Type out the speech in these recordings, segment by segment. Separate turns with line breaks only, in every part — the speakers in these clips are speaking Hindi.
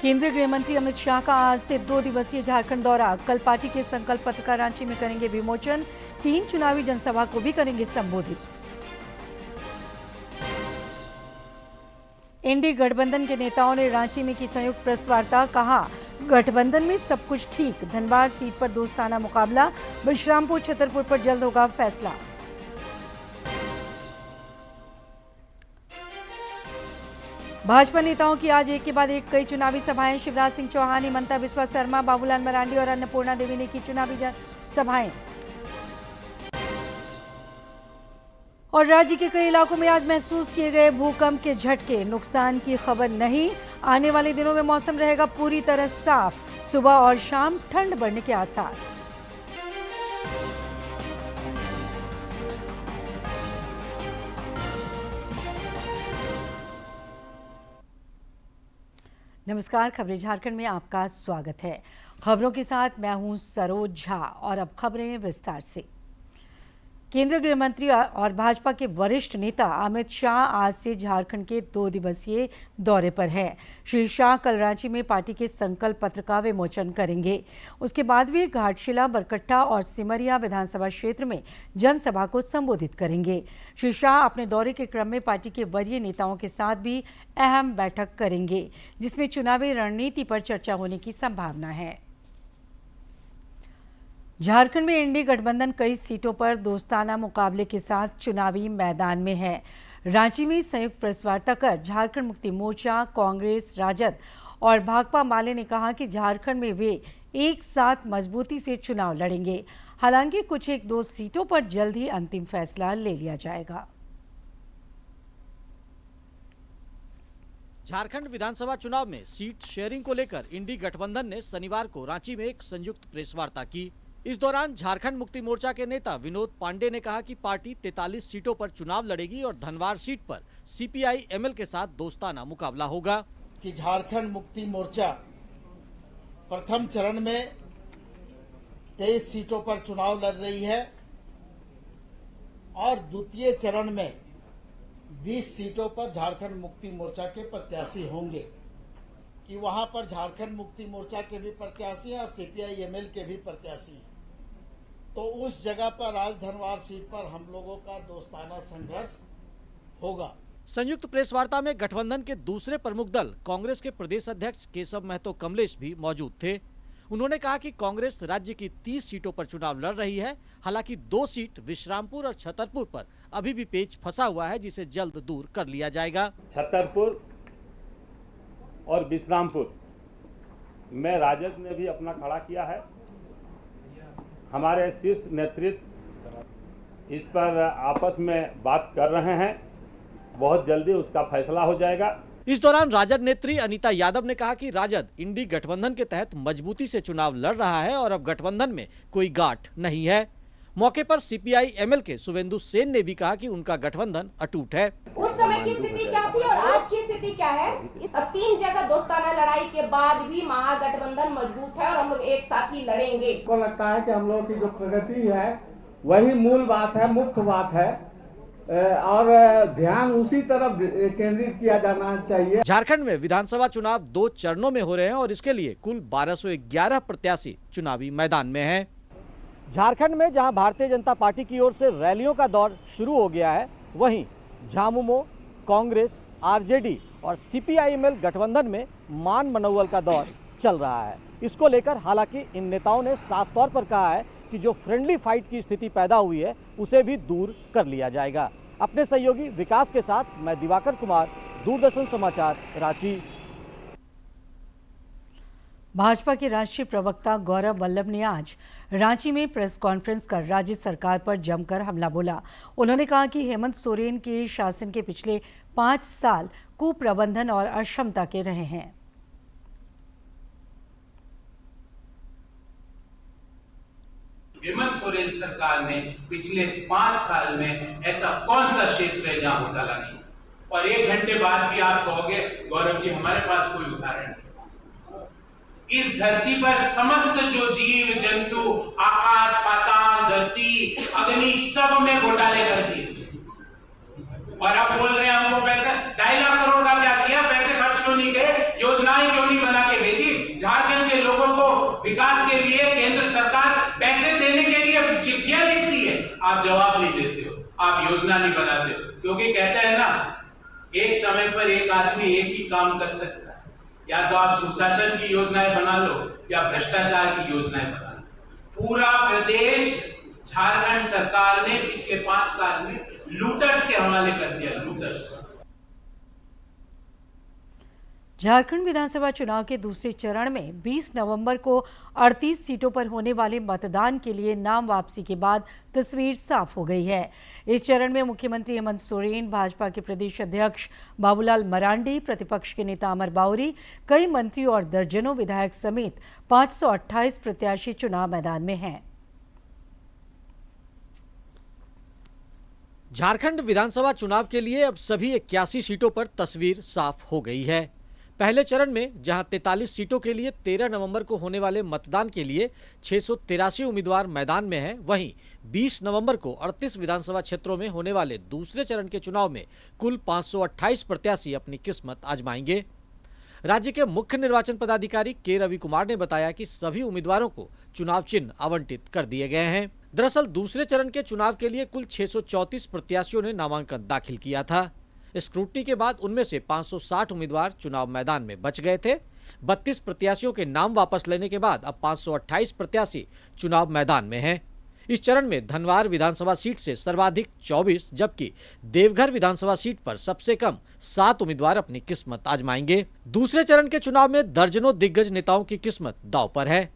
केंद्रीय गृह मंत्री अमित शाह का आज से 2 दिवसीय झारखंड दौरा। कल पार्टी के संकल्प पत्र का रांची में करेंगे विमोचन। 3 चुनावी जनसभा को भी करेंगे संबोधित। एनडीए गठबंधन के नेताओं ने रांची में की संयुक्त प्रेस वार्ता। कहा, गठबंधन में सब कुछ ठीक। धनबाद सीट पर दोस्ताना मुकाबला। विश्रामपुर छतरपुर पर जल्द होगा फैसला। भाजपा नेताओं की आज एक के बाद एक कई चुनावी सभाएं। शिवराज सिंह चौहान, हिमंता बिस्वा शर्मा, बाबूलाल मरांडी और अन्नपूर्णा देवी ने की चुनावी सभाएं। और राज्य के कई इलाकों में आज महसूस किए गए भूकंप के झटके। नुकसान की खबर नहीं। आने वाले दिनों में मौसम रहेगा पूरी तरह साफ। सुबह और शाम ठंड बढ़ने के आसार। नमस्कार, खबरें झारखंड में आपका स्वागत है। खबरों के साथ मैं हूं सरोज झा और अब खबरें विस्तार से। केंद्रीय गृह मंत्री और भाजपा के वरिष्ठ नेता अमित शाह आज से झारखंड के 2 दिवसीय दौरे पर है। श्री शाह कल रांची में पार्टी के संकल्प पत्र का विमोचन करेंगे। उसके बाद वे घाटशिला, बरकट्टा और सिमरिया विधानसभा क्षेत्र में जनसभा को संबोधित करेंगे। श्री शाह अपने दौरे के क्रम में पार्टी के वरीय नेताओं के साथ भी अहम बैठक करेंगे, जिसमें चुनावी रणनीति पर चर्चा होने की संभावना है। झारखंड में एनडीए गठबंधन कई सीटों पर दोस्ताना मुकाबले के साथ चुनावी मैदान में है। रांची में संयुक्त प्रेस वार्ता कर झारखंड मुक्ति मोर्चा, कांग्रेस, राजद और भाकपा माले ने कहा कि झारखंड में वे एक साथ मजबूती से चुनाव लड़ेंगे। हालांकि कुछ 1-2 सीटों पर जल्द ही अंतिम फैसला ले लिया जाएगा।
झारखंड विधानसभा चुनाव में सीट शेयरिंग को लेकर इंडी गठबंधन ने शनिवार को रांची में एक संयुक्त प्रेस वार्ता की। इस दौरान झारखंड मुक्ति मोर्चा के नेता विनोद पांडे ने कहा कि पार्टी 43 सीटों पर चुनाव लड़ेगी और धनवार सीट पर सीपीआई एमएल के साथ दोस्ताना मुकाबला होगा।
कि झारखंड मुक्ति मोर्चा प्रथम चरण में 23 सीटों पर चुनाव लड़ रही है और द्वितीय चरण में 20 सीटों पर झारखंड मुक्ति मोर्चा के प्रत्याशी होंगे। कि वहां पर झारखंड मुक्ति मोर्चा के भी प्रत्याशी हैं और सीपीआई एमएल के भी प्रत्याशी हैं। तो उस जगह पर आज धनवार सीट पर हम लोगों का दोस्ताना संघर्ष होगा।
संयुक्त प्रेस वार्ता में गठबंधन के दूसरे प्रमुख दल कांग्रेस के प्रदेश अध्यक्ष केशव महतो कमलेश भी मौजूद थे। उन्होंने कहा कि कांग्रेस राज्य की 30 सीटों पर चुनाव लड़ रही है। हालांकि 2 सीट विश्रामपुर और छतरपुर पर अभी भी पेच फंसा हुआ है, जिसे जल्द दूर कर लिया जाएगा।
छतरपुर और विश्रामपुर में राजद ने भी अपना खड़ा किया है। हमारे शीर्ष नेतृत्व इस पर आपस में बात कर रहे हैं। बहुत जल्दी उसका फैसला हो जाएगा।
इस दौरान राजद नेत्री अनीता यादव ने कहा कि राजद इंडी गठबंधन के तहत मजबूती से चुनाव लड़ रहा है और अब गठबंधन में कोई गांठ नहीं है। मौके पर सीपीआई एमएल के सुवेंदु सेन ने भी कहा कि उनका गठबंधन अटूट है।
उस समय की स्थिति क्या थी और आज की स्थिति क्या है? अब 3 जगह दोस्ताना लड़ाई के बाद भी महागठबंधन मजबूत है और हम लोग एक साथ ही लड़ेंगे।
को लगता है कि हम लोगों की जो प्रगति है वही मूल बात है, मुख्य बात है और ध्यान उसी तरफ केंद्रित किया जाना चाहिए।
झारखंड में विधानसभा चुनाव 2 चरणों में हो रहे हैं और इसके लिए कुल 1211 प्रत्याशी चुनावी मैदान में हैं। झारखंड में जहां भारतीय जनता पार्टी की ओर से रैलियों का दौर शुरू हो गया है, वहीं झामुमो, कांग्रेस, आरजेडी और सीपीआई-एमएल गठबंधन में मान मनौवल का दौर चल रहा है। इसको लेकर हालांकि इन नेताओं ने साफ तौर पर कहा है कि जो फ्रेंडली फाइट की स्थिति पैदा हुई है उसे भी दूर कर लिया जाएगा। अपने सहयोगी विकास के साथ मैं दिवाकर कुमार, दूरदर्शन समाचार, रांची।
भाजपा के राष्ट्रीय प्रवक्ता गौरव वल्लभ ने आज रांची में प्रेस कॉन्फ्रेंस कर राज्य सरकार पर जमकर हमला बोला। उन्होंने कहा कि हेमंत सोरेन के शासन के पिछले 5 साल कुप्रबंधन और अक्षमता के रहे हैं।
हेमंत सोरेन सरकार ने पिछले 5 साल में ऐसा कौन सा क्षेत्र है जहां घोटाला नहीं, और 1 घंटे बाद भी आप कहोगे गौरव जी हमारे पास कोई उदाहरण नहीं। इस धरती पर समस्त जो जीव जंतु, आकाश, पाताल, धरती, अग्नि, सब में घोटाले कर दिए। और अब बोल रहे हैं हमको पैसा 2.5 लाख करोड़ का क्या किया, पैसे खर्च क्यों नहीं गए, योजनाएं क्यों नहीं बना के के लिए केंद्र सरकार पैसे देने के लिए चिट्ठियां लिखती है, आप जवाब नहीं देते हो, आप योजना नहीं बनाते हो, क्योंकि कहते हैं ना, एक समय पर एक आदमी एक ही काम कर सकता है, या तो आप सुशासन की योजनाएं बना लो या भ्रष्टाचार की योजनाएं बना लो। पूरा प्रदेश झारखंड सरकार ने पिछले 5 साल में लूटर्स के हवाले कर दिया, लूटर्स।
झारखंड विधानसभा चुनाव के दूसरे चरण में 20 नवंबर को 38 सीटों पर होने वाले मतदान के लिए नाम वापसी के बाद तस्वीर साफ हो गई है। इस चरण में मुख्यमंत्री हेमंत सोरेन, भाजपा के प्रदेश अध्यक्ष बाबूलाल मरांडी, प्रतिपक्ष के नेता अमर बाउरी, कई मंत्री और दर्जनों विधायक समेत 528 प्रत्याशी चुनाव मैदान में हैं।
झारखंड विधानसभा चुनाव के लिए अब सभी 81 सीटों पर तस्वीर साफ हो गई है। पहले चरण में जहां 43 सीटों के लिए 13 नवंबर को होने वाले मतदान के लिए 683 उम्मीदवार मैदान में हैं, वहीं 20 नवंबर को 38 विधानसभा क्षेत्रों में होने वाले दूसरे चरण के चुनाव में कुल 528 प्रत्याशी अपनी किस्मत आजमाएंगे। राज्य के मुख्य निर्वाचन पदाधिकारी के रवि कुमार ने बताया कि सभी उम्मीदवारों को चुनाव चिन्ह आवंटित कर दिए गए हैं। दरअसल दूसरे चरण के चुनाव के लिए कुल 634 प्रत्याशियों ने नामांकन दाखिल किया था। स्क्रूटनी के बाद उनमें से 560 उम्मीदवार चुनाव मैदान में बच गए थे। 32 प्रत्याशियों के नाम वापस लेने के बाद अब 528 प्रत्याशी चुनाव मैदान में हैं। इस चरण में धनवार विधानसभा सीट से सर्वाधिक 24, जबकि देवघर विधानसभा सीट पर सबसे कम 7 उम्मीदवार अपनी किस्मत आजमाएंगे। दूसरे चरण के चुनाव में दर्जनों दिग्गज नेताओं की किस्मत दांव पर है।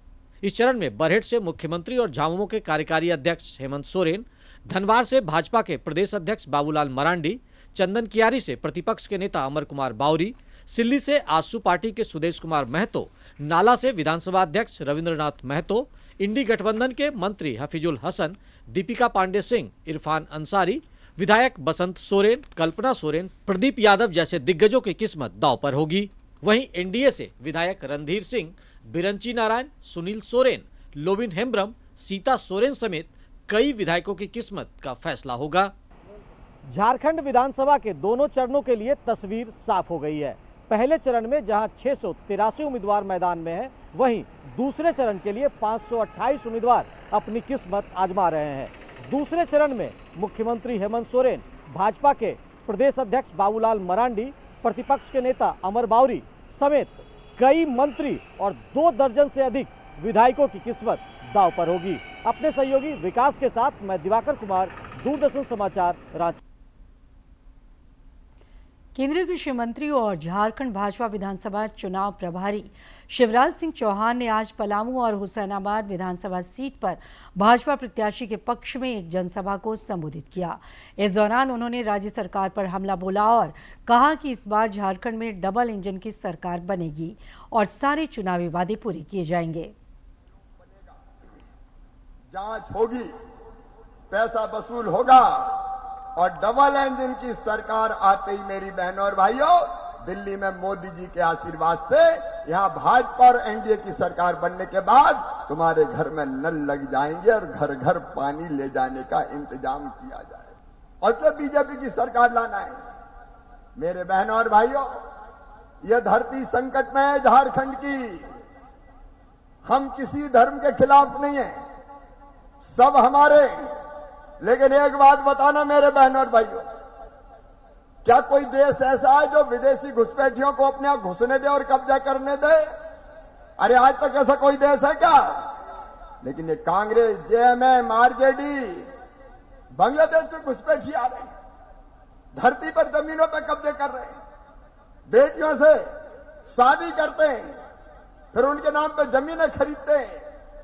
इस चरण में बरहेट से मुख्यमंत्री और झामुमो के कार्यकारी अध्यक्ष हेमंत सोरेन, धनवार से भाजपा के प्रदेश अध्यक्ष बाबूलाल मरांडी, चंदन कियारी से प्रतिपक्ष के नेता अमर कुमार बाउरी, सिल्ली से आजसू पार्टी के सुदेश कुमार महतो, नाला से विधानसभा अध्यक्ष रविंद्रनाथ महतो, इंडी गठबंधन के मंत्री हफीजुल हसन, दीपिका पांडे सिंह, इरफान अंसारी, विधायक बसंत सोरेन, कल्पना सोरेन, प्रदीप यादव जैसे दिग्गजों की किस्मत दांव पर होगी। वहीं एनडीए से विधायक रणधीर सिंह, बिरंची नारायण, सुनील सोरेन, लोबिन हेम्ब्रम, सीता सोरेन समेत कई विधायकों की किस्मत का फैसला होगा। झारखंड विधानसभा के दोनों चरणों के लिए तस्वीर साफ हो गई है। पहले चरण में जहां 683 उम्मीदवार मैदान में हैं, वहीं दूसरे चरण के लिए 528 उम्मीदवार अपनी किस्मत आजमा रहे हैं। दूसरे चरण में मुख्यमंत्री हेमंत सोरेन, भाजपा के प्रदेश अध्यक्ष बाबूलाल मरांडी, प्रतिपक्ष के नेता अमर बाउरी समेत कई मंत्री और 2 दर्जन से अधिक विधायकों की किस्मत दांव पर होगी। अपने सहयोगी विकास के साथ मैं दिवाकर कुमार, दूरदर्शन समाचार, रांची।
केंद्रीय कृषि मंत्री और झारखंड भाजपा विधानसभा चुनाव प्रभारी शिवराज सिंह चौहान ने आज पलामू और हुसैनाबाद विधानसभा सीट पर भाजपा प्रत्याशी के पक्ष में एक जनसभा को संबोधित किया। इस दौरान उन्होंने राज्य सरकार पर हमला बोला और कहा कि इस बार झारखंड में डबल इंजन की सरकार बनेगी और सारे चुनावी वादे पूरे किए जाएंगे।
जांच होगी, पैसा वसूल होगा और डबल इंजन की सरकार आते ही मेरी बहनों और भाइयों, दिल्ली में मोदी जी के आशीर्वाद से यहां भाजपा और एनडीए की सरकार बनने के बाद तुम्हारे घर में नल लग जाएंगे और घर घर पानी ले जाने का इंतजाम किया जाए। और फिर बीजेपी की सरकार लाना है। मेरे बहनों और भाइयों, यह धरती संकट में है झारखंड की। हम किसी धर्म के खिलाफ नहीं है, सब हमारे। लेकिन एक बात बताना मेरे बहनों और भाइयों, क्या कोई देश ऐसा है जो विदेशी घुसपैठियों को अपने यहां घुसने दे और कब्जा करने दे? अरे आज तक ऐसा कोई देश है क्या? लेकिन ये कांग्रेस, जेएमएम, आरजेडी बांग्लादेश में घुसपैठी आ रहे हैं, धरती पर जमीनों पर कब्जे कर रहे हैं, बेटियों से शादी करते हैं, फिर उनके नाम पर जमीनें खरीदते हैं।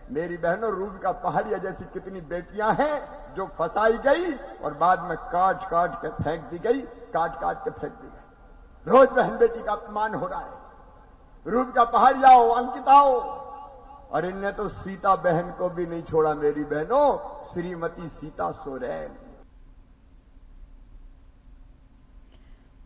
मेरी बहनों, रूप का पहाड़िया जैसी कितनी बेटियां हैं जो फंसाई गई और बाद में काट काट के फेंक दी गई, काट काट के फेंक दी गई। रोज बहन बेटी का अपमान हो रहा है। रूप का पहाड़िया हो, अंकिता हो, और इनने तो सीता बहन को भी नहीं छोड़ा मेरी बहनों, श्रीमती सीता सोरेन।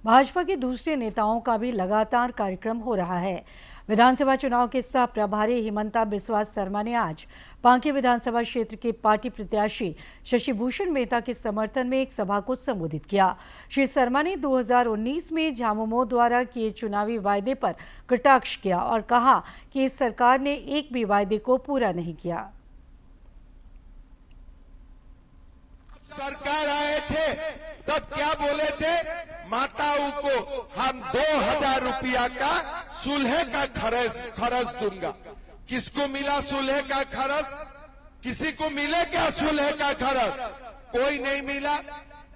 भाजपा के दूसरे नेताओं का भी लगातार कार्यक्रम हो रहा है। विधानसभा चुनाव के सह प्रभारी हिमंता बिस्वा शर्मा ने आज बांके विधानसभा क्षेत्र के पार्टी प्रत्याशी शशि भूषण मेहता के समर्थन में एक सभा को संबोधित किया। श्री शर्मा ने 2019 में झामुमो द्वारा किए चुनावी वायदे पर कटाक्ष किया और कहा कि इस सरकार ने एक भी वायदे को पूरा नहीं किया।
सरकार आए थे तब क्या बोले थे, माताओं को हम 2000 रुपया का सुलह का खर्च दूंगा। किसको मिला सुलह का खर्च? किसी को मिले क्या सुलह का खर्च? कोई नहीं मिला।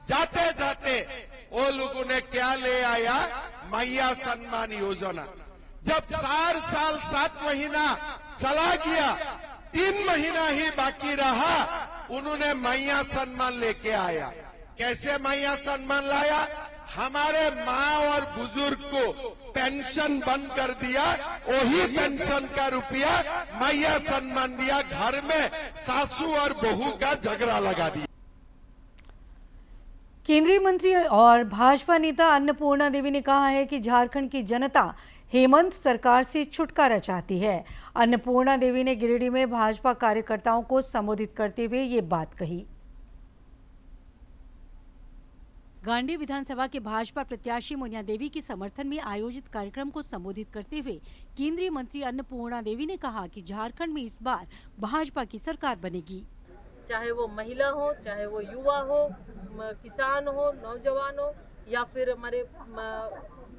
जाते जाते वो लोगों ने क्या ले आया, मैया सम्मान योजना। जब 4 साल 7 महीना चला गया, 3 महीना ही बाकी रहा, उन्होंने मैया सम्मान लेके आया। कैसे मैया सम्मान लाया? हमारे माँ और बुजुर्ग को पेंशन बंद कर दिया, वही पेंशन का रुपया मैया सम्मान दिया, घर में सासू और बहू का झगड़ा लगा दिया।
केंद्रीय मंत्री और भाजपा नेता अन्नपूर्णा देवी ने कहा है कि झारखंड की जनता हेमंत सरकार से छुटकारा चाहती है। अन्नपूर्णा देवी ने गिरिडीह में भाजपा कार्यकर्ताओं को संबोधित करते हुए ये बात कही। गांडी विधानसभा के भाजपा प्रत्याशी मुनिया देवी के समर्थन में आयोजित कार्यक्रम को संबोधित करते हुए केंद्रीय मंत्री अन्नपूर्णा देवी ने कहा कि झारखंड में इस बार भाजपा की सरकार बनेगी।
चाहे वो महिला हो, चाहे वो युवा हो, किसान हो, नौजवान हो या फिर हमारे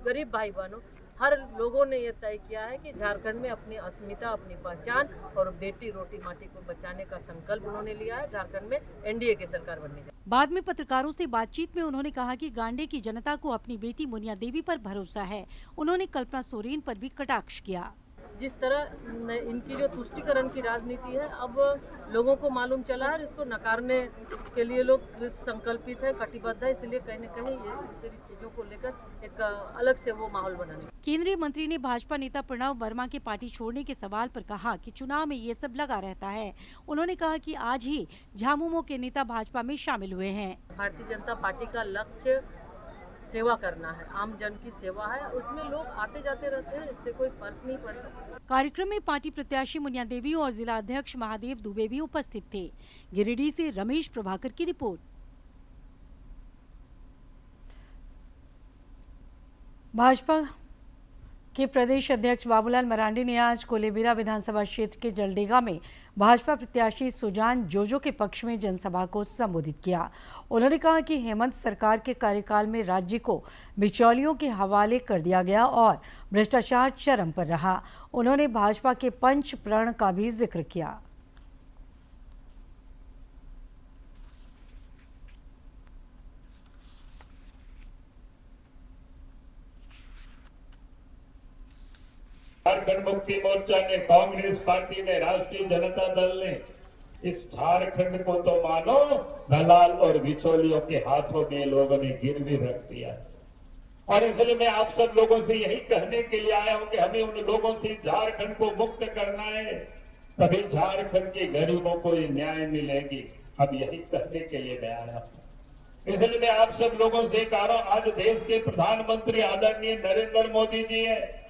गरीब भाई बहन हो, हर लोगों ने ये तय किया है कि झारखंड में अपनी अस्मिता, अपनी पहचान और बेटी रोटी माटी को बचाने का संकल्प उन्होंने लिया है। झारखंड में एनडीए की सरकार बनने जा।
बाद में पत्रकारों से बातचीत में उन्होंने कहा कि गांडे की जनता को अपनी बेटी मुनिया देवी पर भरोसा है। उन्होंने कल्पना सोरेन पर भी कटाक्ष किया।
जिस तरह इनकी जो तुष्टीकरण की राजनीति है, अब लोगों को मालूम चला है, इसको नकारने के लिए लोग कृत संकल्पित है, कटिबद्ध है। इसलिए कहीं न कहीं ये सारी चीजों को लेकर एक अलग से वो माहौल बनाने।
केंद्रीय मंत्री ने भाजपा नेता प्रणव वर्मा के पार्टी छोड़ने के सवाल पर कहा कि चुनाव में ये सब लगा रहता है। उन्होंने कहा कि आज ही झामुमो के नेता भाजपा में शामिल हुए हैं।
भारतीय जनता पार्टी का लक्ष्य सेवा करना है, आम जन की सेवा है, उसमें लोग आते जाते रहते हैं, इससे कोई फर्क नहीं पड़ता।
कार्यक्रम में पार्टी प्रत्याशी मुनिया देवी और जिला अध्यक्ष महादेव दुबे भी उपस्थित थे। गिरिडीह से रमेश प्रभाकर की रिपोर्ट। भाजपा के प्रदेश अध्यक्ष बाबूलाल मरांडी ने आज कोलेबिरा विधानसभा क्षेत्र के जलडेगा में भाजपा प्रत्याशी सुजान जोजो के पक्ष में जनसभा को संबोधित किया। उन्होंने कहा कि हेमंत सरकार के कार्यकाल में राज्य को बिचौलियों के हवाले कर दिया गया और भ्रष्टाचार चरम पर रहा। उन्होंने भाजपा के पंच प्रण का भी जिक्र किया।
झारखंड मुक्ति मोर्चा ने, कांग्रेस पार्टी ने, राष्ट्रीय जनता दल ने इस झारखंड को तो मानो दलाल और बिचौलियों के हाथों में लोगों ने गिरवी रख दिया। और इसलिए मैं आप सब लोगों से यही कहने के लिए आया हूं कि हमें उन लोगों से झारखंड को मुक्त करना है, तभी झारखंड के गरीबों को न्याय मिलेगी। हम यही कहने के लिए मैं आया हूं। इसलिए मैं आप सब लोगों से कह रहा हूं, आज देश के प्रधानमंत्री आदरणीय नरेंद्र मोदी जी है,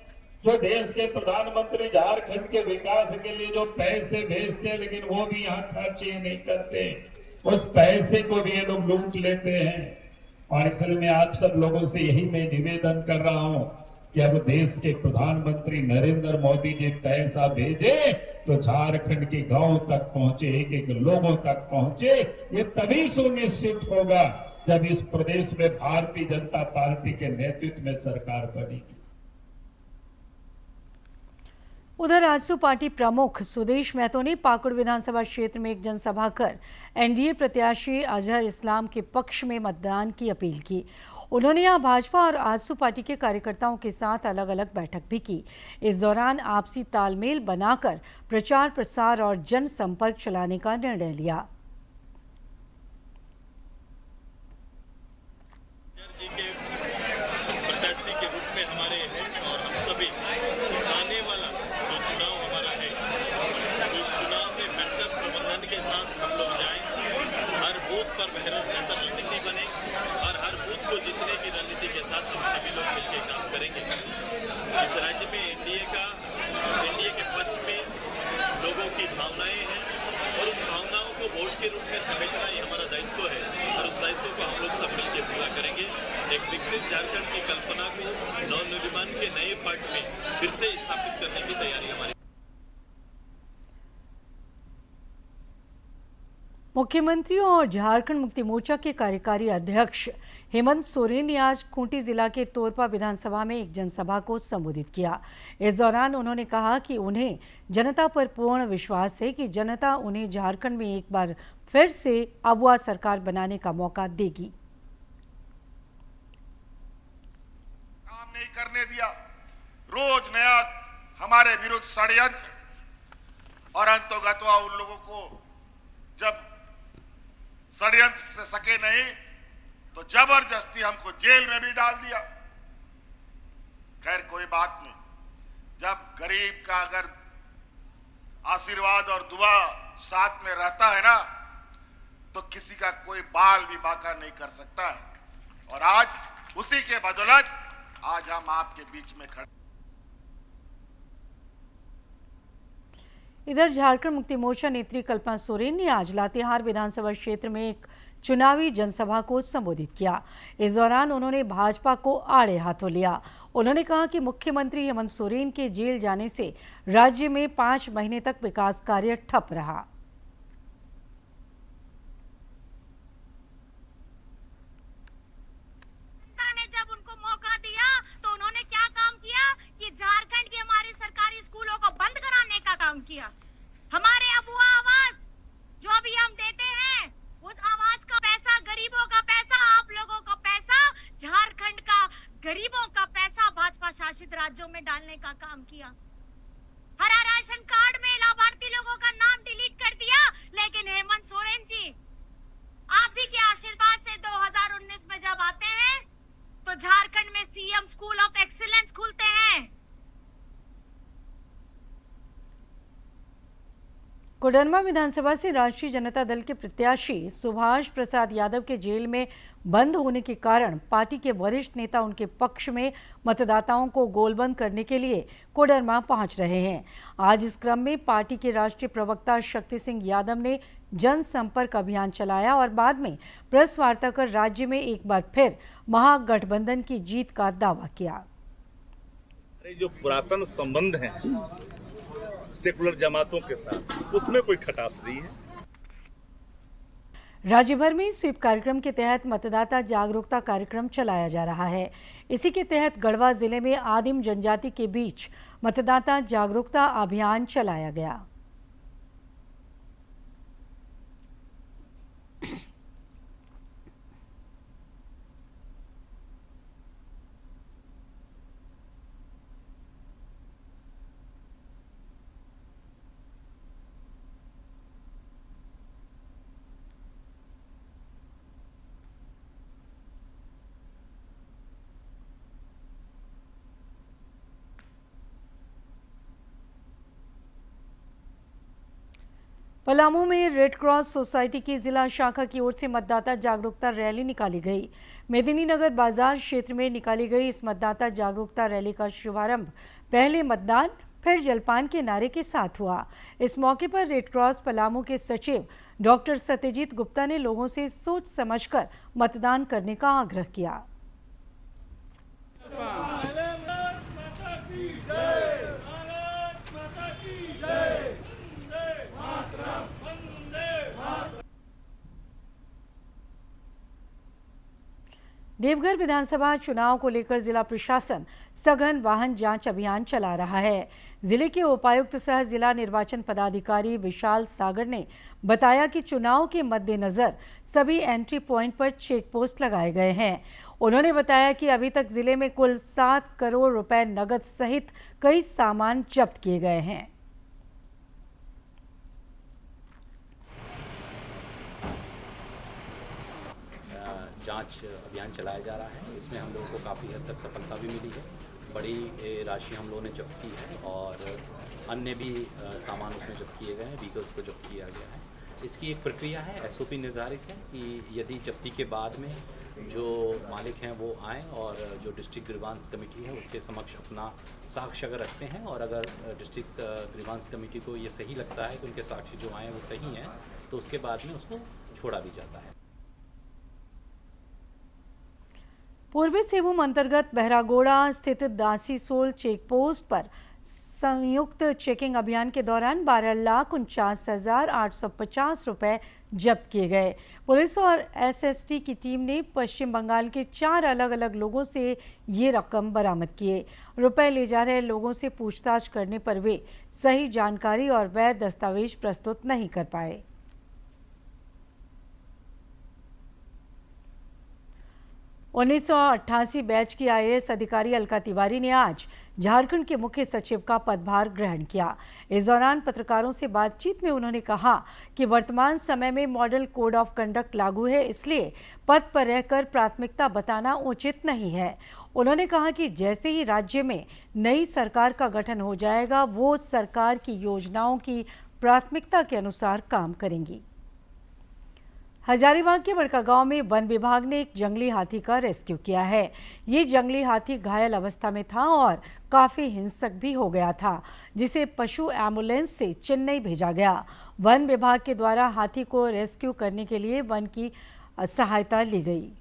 जो देश के प्रधानमंत्री झारखंड के विकास के लिए जो पैसे भेजते हैं, लेकिन वो भी यहाँ खर्च नहीं करते, उस पैसे को भी ये लोग लूट लेते हैं। और इसलिए मैं आप सब लोगों से यही मैं निवेदन कर रहा हूं कि अब देश के प्रधानमंत्री नरेंद्र मोदी जी पैसा भेजे तो झारखंड के गांव तक पहुंचे, एक एक लोगों तक पहुंचे। ये तभी सुनिश्चित होगा जब इस प्रदेश में भारतीय जनता पार्टी के नेतृत्व में सरकार बनेगी।
उधर आजसू पार्टी प्रमुख सुदेश महतो ने पाकुड़ विधानसभा क्षेत्र में एक जनसभा कर एनडीए प्रत्याशी अजहर इस्लाम के पक्ष में मतदान की अपील की। उन्होंने यहां भाजपा और आजसू पार्टी के कार्यकर्ताओं के साथ अलग अलग बैठक भी की। इस दौरान आपसी तालमेल बनाकर प्रचार प्रसार और जनसंपर्क चलाने का निर्णय लिया।
इस राज्य में एनडीए का फिर से स्थापित करने की तैयारी हमारी।
मुख्यमंत्री और झारखंड मुक्ति मोर्चा के कार्यकारी अध्यक्ष हेमंत सोरेन ने आज खूंटी जिला के तोरपा विधानसभा में एक जनसभा को संबोधित किया। इस दौरान उन्होंने कहा कि उन्हें जनता पर पूर्ण विश्वास है कि जनता उन्हें झारखंड में एक बार फिर से अबुआ सरकार बनाने का मौका देगी।
काम नहीं करने दिया, रोज नया हमारे विरुद्ध षड्यंत्र और अंतोगत्वा उन लोगों को जब षड्यंत्र से सके नहीं तो जबरदस्ती हमको जेल में भी डाल दिया। खैर कोई बात नहीं, जब गरीब का अगर आशीर्वाद और दुआ साथ में रहता है ना तो किसी का कोई बाल भी बांका नहीं कर सकता है। और आज उसी के बदौलत आज हम आपके बीच में खड़े।
इधर झारखंड मुक्ति मोर्चा नेत्री कल्पना सोरेन ने आज लातेहार विधानसभा क्षेत्र में एक चुनावी जनसभा को संबोधित किया। इस दौरान उन्होंने भाजपा को आड़े हाथों लिया। उन्होंने कहा कि मुख्यमंत्री हेमंत सोरेन के जेल जाने से राज्य में 5 महीने तक विकास कार्य ठप रहा।
जब उनको मौका दिया तो उन्होंने क्या काम किया कि झारखंड के हमारे सरकारी स्कूलों को बंद कराने का काम किया। हमारे अबुआ आवास जो भी हम देते हैं उस आवास का पैसा, गरीबों का पैसा, आप लोगों का पैसा, झारखंड का गरीबों का पैसा भाजपा शासित राज्यों में डालने का काम किया। हरा राशन कार्ड में लाभार्थी लोगों का नाम डिलीट कर दिया, लेकिन हेमंत सोरेन जी आप ही के आशीर्वाद से 2019 में जब आते हैं तो झारखंड में सीएम स्कूल ऑफ एक्सीलेंस खुलते हैं।
कोडरमा विधानसभा से राष्ट्रीय जनता दल के प्रत्याशी सुभाष प्रसाद यादव के जेल में बंद होने के कारण पार्टी के वरिष्ठ नेता उनके पक्ष में मतदाताओं को गोलबंद करने के लिए कोडरमा पहुंच रहे हैं। आज इस क्रम में पार्टी के राष्ट्रीय प्रवक्ता शक्ति सिंह यादव ने जनसंपर्क अभियान चलाया और बाद में प्रेस वार्ता कर राज्य में एक बार फिर महागठबंधन की जीत का दावा किया।
जो पुरातन संबंध हैं सेकुलर जमातों के साथ, उसमें कोई खटास नहीं है।
राज्य भर में स्वीप कार्यक्रम के तहत मतदाता जागरूकता कार्यक्रम चलाया जा रहा है। इसी के तहत गढ़वा जिले में आदिम जनजाति के बीच मतदाता जागरूकता अभियान चलाया गया। पलामू में रेड क्रॉस सोसाइटी की जिला शाखा की ओर से मतदाता जागरूकता रैली निकाली गई। मेदिनीनगर बाजार क्षेत्र में निकाली गई इस मतदाता जागरूकता रैली का शुभारंभ पहले मतदान फिर जलपान के नारे के साथ हुआ। इस मौके पर रेड क्रॉस पलामू के सचिव डॉक्टर सत्यजीत गुप्ता ने लोगों से सोच समझकर मतदान करने का आग्रह किया। देवघर विधानसभा चुनाव को लेकर जिला प्रशासन सघन वाहन जांच अभियान चला रहा है। जिले के उपायुक्त सह जिला निर्वाचन पदाधिकारी विशाल सागर ने बताया कि चुनाव के मद्देनजर सभी एंट्री पॉइंट पर चेक पोस्ट लगाए गए हैं। उन्होंने बताया कि अभी तक जिले में कुल 7 करोड़ रुपए नगद सहित कई सामान जब्त किए गए हैं।
जांच अभियान चलाया जा रहा है। इसमें हम लोगों को काफ़ी हद तक सफलता भी मिली है। बड़ी राशि हम लोगों ने जब्त की है और अन्य भी सामान उसमें जब्त किए गए हैं, व्हीकल्स को जब्त किया गया है। इसकी एक प्रक्रिया है, एसओपी निर्धारित है कि यदि जब्ती के बाद में जो मालिक हैं वो आएँ और जो डिस्ट्रिक्ट ग्रीवांस कमेटी है उसके समक्ष अपना साक्ष्य अगर रखते हैं और अगर डिस्ट्रिक्ट ग्रीवांस कमेटी को ये सही लगता है कि उनके साक्ष्य जो आए वो सही हैं तो उसके बाद में उसको छोड़ा भी जाता है।
पूर्वी सिंहभूम अंतर्गत बहरागोड़ा स्थित दासी सोल चेक पोस्ट पर संयुक्त चेकिंग अभियान के दौरान 12,49,850 रुपए जब्त किए गए। पुलिस और एसएसटी की टीम ने पश्चिम बंगाल के 4 अलग अलग लोगों से ये रकम बरामद किए। रुपए ले जा रहे लोगों से पूछताछ करने पर वे सही जानकारी और वैध दस्तावेज प्रस्तुत नहीं कर पाए। उन्नीस बैच की IAS अधिकारी अलका तिवारी ने आज झारखंड के मुख्य सचिव का पदभार ग्रहण किया। इस दौरान पत्रकारों से बातचीत में उन्होंने कहा कि वर्तमान समय में मॉडल कोड ऑफ कंडक्ट लागू है, इसलिए पद पर रहकर प्राथमिकता बताना उचित नहीं है। उन्होंने कहा कि जैसे ही राज्य में नई सरकार का गठन हो जाएगा, वो सरकार की योजनाओं की प्राथमिकता के अनुसार काम करेंगी। हजारीबाग के बड़कागांव में वन विभाग ने एक जंगली हाथी का रेस्क्यू किया है। ये जंगली हाथी घायल अवस्था में था और काफी हिंसक भी हो गया था, जिसे पशु एम्बुलेंस से चेन्नई भेजा गया। वन विभाग के द्वारा हाथी को रेस्क्यू करने के लिए वन की सहायता ली गई।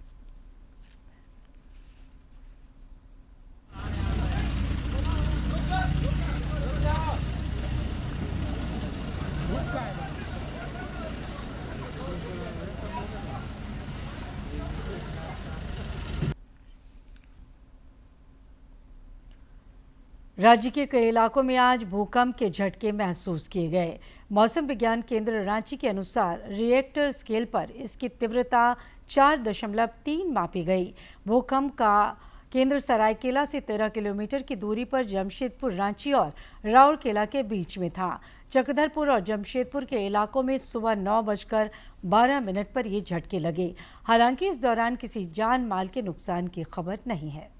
राज्य के कई इलाकों में आज भूकंप के झटके महसूस किए गए। मौसम विज्ञान केंद्र रांची के अनुसार रिएक्टर स्केल पर इसकी तीव्रता 4.3 मापी गई। भूकंप का केंद्र सरायकेला से 13 किलोमीटर की दूरी पर जमशेदपुर, रांची और राउरकेला के बीच में था। चक्रधरपुर और जमशेदपुर के इलाकों में सुबह 9:12 पर ये झटके लगे। हालांकि इस दौरान किसी जान माल के नुकसान की खबर नहीं है।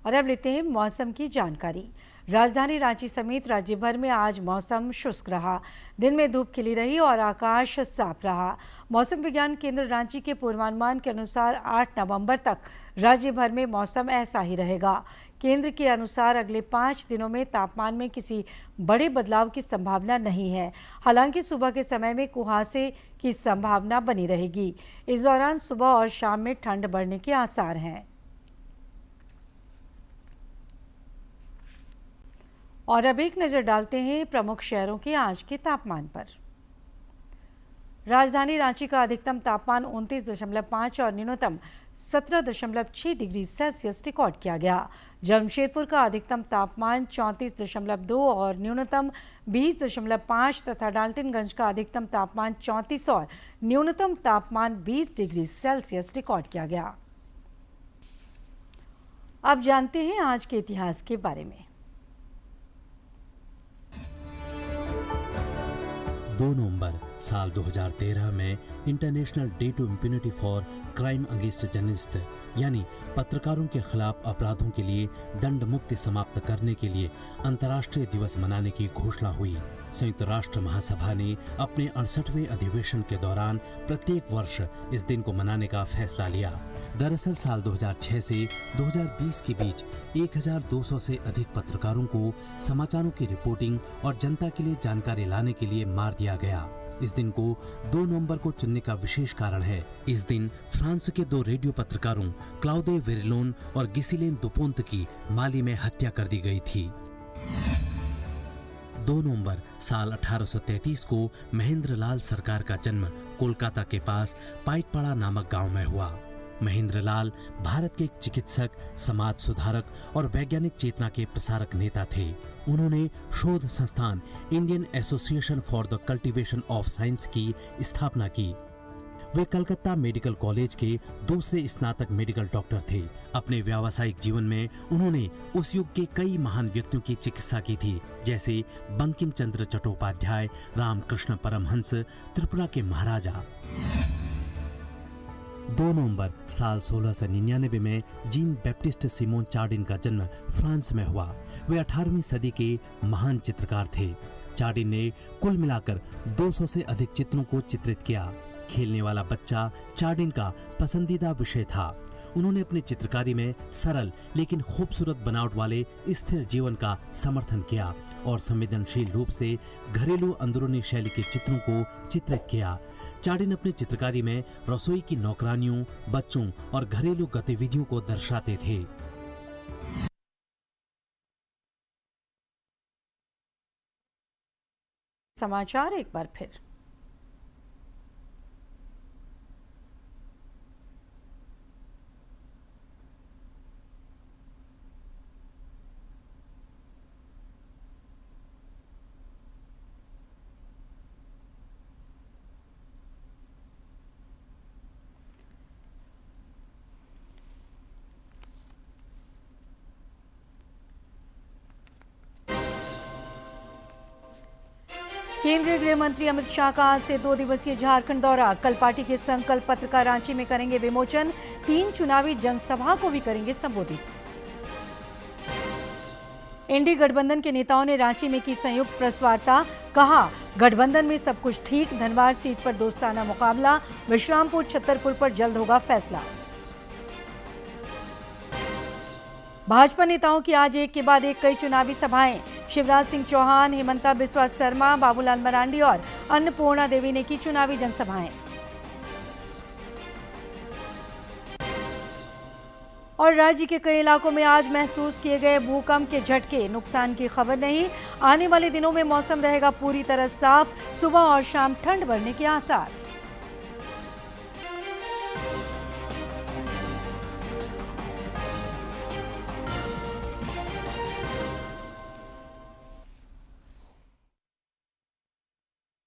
और अब लेते हैं मौसम की जानकारी। राजधानी रांची समेत राज्य भर में आज मौसम शुष्क रहा। दिन में धूप खिली रही और आकाश साफ रहा। मौसम विज्ञान केंद्र रांची के पूर्वानुमान के अनुसार 8 नवंबर तक राज्य भर में मौसम ऐसा ही रहेगा। केंद्र के अनुसार अगले 5 दिनों में तापमान में किसी बड़े बदलाव की संभावना नहीं है। हालांकि सुबह के समय में कुहासे की संभावना बनी रहेगी। इस दौरान सुबह और शाम में ठंड बढ़ने के आसार हैं। और अब एक नज़र डालते हैं प्रमुख शहरों के आज के तापमान पर। राजधानी रांची का अधिकतम तापमान 29.5 और न्यूनतम 17.6 डिग्री सेल्सियस रिकॉर्ड किया गया। जमशेदपुर का अधिकतम तापमान 34.2 और न्यूनतम 20.5 तथा डाल्टनगंज का अधिकतम तापमान 34 और न्यूनतम तापमान 20 डिग्री सेल्सियस रिकॉर्ड किया गया। अब जानते हैं आज के इतिहास के बारे में।
2 नवंबर साल 2013 में international day to immunity for crime against journalist यानी पत्रकारों के खिलाफ अपराधों के लिए दंड मुक्ति समाप्त करने के लिए अंतर्राष्ट्रीय दिवस मनाने की घोषणा हुई। संयुक्त राष्ट्र महासभा ने अपने 68वें अधिवेशन के दौरान प्रत्येक वर्ष इस दिन को मनाने का फैसला लिया। दरअसल साल 2006 से 2020 के बीच 1200 से अधिक पत्रकारों को समाचारों की रिपोर्टिंग और जनता के लिए जानकारी लाने के लिए मार दिया गया। इस दिन को 2 नवंबर को चुनने का विशेष कारण है। इस दिन फ्रांस के 2 रेडियो पत्रकारों क्लाउदे वेरिलोन और गिसिलेन दुपोंत की माली में हत्या कर दी गई थी। 2 नवंबर साल 1833 को महेंद्रलाल सरकार का जन्म कोलकाता के पास पाइकपाड़ा नामक गांव में हुआ। महेंद्रलाल भारत के एक चिकित्सक, समाज सुधारक और वैज्ञानिक चेतना के प्रसारक नेता थे। उन्होंने शोध संस्थान Indian association for the cultivation of science की स्थापना की। वे कलकत्ता मेडिकल कॉलेज के दूसरे स्नातक मेडिकल डॉक्टर थे। अपने व्यावसायिक जीवन में उन्होंने उस युग के कई महान व्यक्तियों की चिकित्सा की थी, जैसे बंकिम चंद्र चट्टोपाध्याय, रामकृष्ण परमहंस, त्रिपुरा के महाराजा। 2 नवंबर साल 1699 में जीन बैप्टिस्ट सिमोन चार्डिन का जन्म फ्रांस में हुआ। वे 18वीं सदी के महान चित्रकार थे। चार्डिन ने कुल मिलाकर 200 से अधिक चित्रों को चित्रित किया। खेलने वाला बच्चा चार्डिन का पसंदीदा विषय था। उन्होंने अपनी चित्रकारी में सरल लेकिन खूबसूरत बनावट वाले स्थिर जीवन का समर्थन किया और संवेदनशील रूप से घरेलू अंदरूनी शैली के चित्रों को चित्रित किया। चार्डिन अपनी चित्रकारी में रसोई की नौकरानियों, बच्चों और घरेलू गतिविधियों को दर्शाते थे।
समाचार एक बार फिर। केंद्रीय गृह मंत्री अमित शाह का आज से 2 दिवसीय झारखंड दौरा। कल पार्टी के संकल्प पत्र का रांची में करेंगे विमोचन। 3 चुनावी जनसभा को भी करेंगे संबोधित। इंडी गठबंधन के नेताओं ने रांची में की संयुक्त प्रेस वार्ता। कहा, गठबंधन में सब कुछ ठीक, धनबाद सीट पर दोस्ताना मुकाबला, विश्रामपुर छतरपुर पर जल्द होगा फैसला। भाजपा नेताओं की आज एक के बाद एक कई चुनावी सभाएं। शिवराज सिंह चौहान, हेमंता बिस्वा शर्मा, बाबूलाल मरांडी और अन्नपूर्णा देवी ने की चुनावी जनसभाएं। और राज्य के कई इलाकों में आज महसूस किए गए भूकंप के झटके। नुकसान की खबर नहीं। आने वाले दिनों में मौसम रहेगा पूरी तरह साफ। सुबह और शाम ठंड बढ़ने के आसार।